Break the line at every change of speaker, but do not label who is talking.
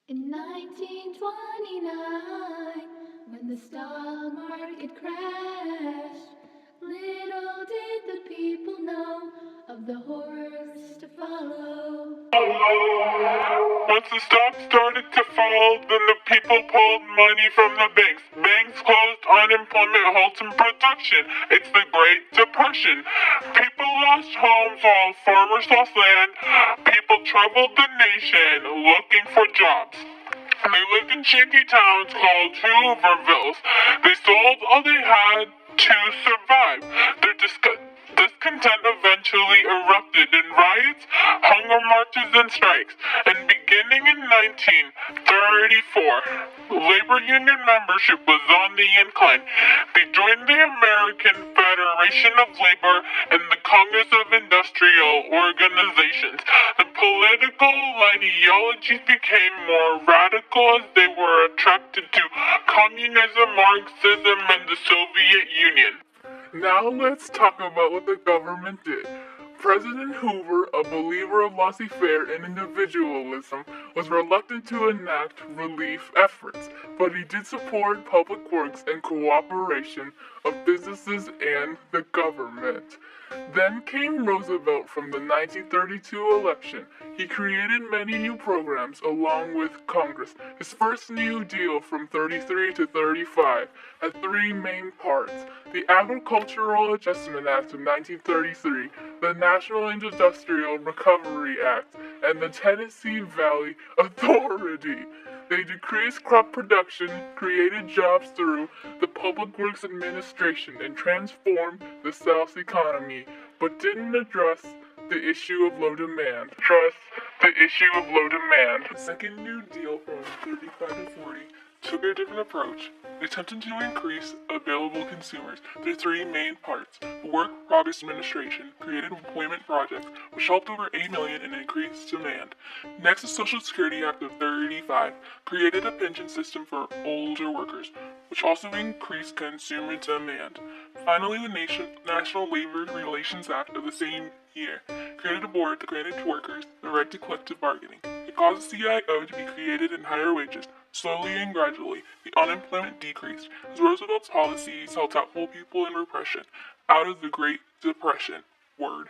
In 1929, when the stock market crashed, little did the people know of the horrors to follow.
Once the stock started to fall, then the people pulled money from the banks. Banks closed, unemployment halted production. It's the Great Depression. People lost homes while farmers lost land. People traveled the nation looking for jobs. They lived in shanty towns called Hoovervilles. They sold all they had to survive. Their discontent eventually erupted in riots, hunger marches, and strikes. And beginning in 1934, labor union membership was on the incline. They joined the American Federation of Labor and the Congress of Industrial Organizations. The political ideologies became more radical as they were attracted to communism, Marxism, and the Soviet Union.
Now let's talk about what the government did. President Hoover, a believer of laissez-faire and individualism, was reluctant to enact relief efforts, but he did support public works and cooperation of businesses and the government. Then came Roosevelt from the 1932 election. He created many new programs along with Congress. His first New Deal from 33 to 35 had three main parts: the Agricultural Adjustment Act of 1933, the National Industrial Recovery Act, and the Tennessee Valley Authority. They decreased crop production, created jobs through the Public Works Administration, and transformed the South's economy, but didn't address the issue of low demand. The Second New Deal from 35 to 40 took a different approach. They attempted to increase available consumers. Their three main parts: the Work Progress Administration created employment projects, which helped over 8 million and increased demand. Next, the Social Security Act of 35 created a pension system for older workers, which also increased consumer demand. Finally, the National Labor Relations Act of the same year created a board that granted workers the right to collective bargaining. It caused the CIO to be created and higher wages. Slowly and gradually, the unemployment decreased as Roosevelt's policies helped out whole people in repression out of the Great Depression. Word.